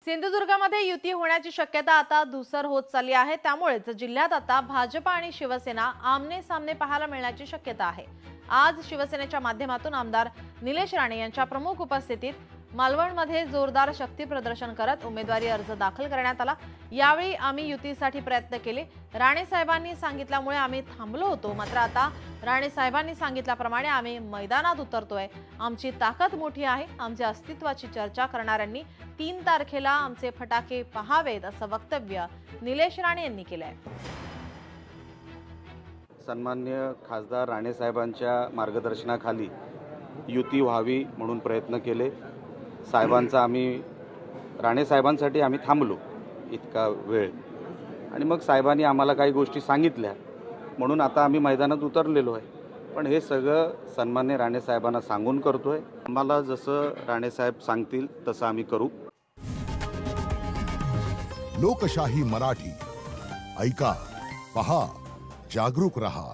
सिंधुदुर्गामध्ये युती होण्याची शक्यता आता धूसर होत चालली आहे। त्यामुळेच जिल्ह्यात आता भाजप आणि शिवसेना आमने सामने पाहायला मिळण्याची शक्यता आहे। आज शिवसेनेच्या माध्यमातून आमदार निलेश राणे यांच्या प्रमुख उपस्थितीत मालवणमध्ये जोरदार शक्ती प्रदर्शन करत उमेदवारी अर्ज दाखल करण्यात आला। यावेळी आम्ही युतीसाठी प्रयत्न केले। राणे साहेबांनी सांगितल्यामुळे आम्ही थांबलो होतो, मात्र आता राणे साहेबांनी सांगितल्याप्रमाणे आम्ही मैदानात उतरतोय। आमची ताकद मोठी आहे। आमच्या अस्तित्वाची चर्चा करणाऱ्यांनी 3 तारखेला आमचे फटाके पहावेत असं वक्तव्य निलेश राणे यांनी केलंय। सन्माननीय खासदार राणे साहेबांच्या मार्गदर्शनाखाली युती व्हावी म्हणून प्रयत्न केले। साहेबांचा आम्ही राणे साहेबांसाठी आम्ही थांबलो इतका वेळ, आणि मग साहेबांनी आम्हाला काही गोष्टी सांगितल्या म्हणून आता आम्ही मैदानात उतरलेलो आहे। पण हे सगळं सन्माननीय राणे साहेबांना सांगून करतोय। आम्हाला जसं राणे साहेब सांगतील तसं आम्ही करू। लोकशाही मराठी ऐका, पहा, जागरूक रहा।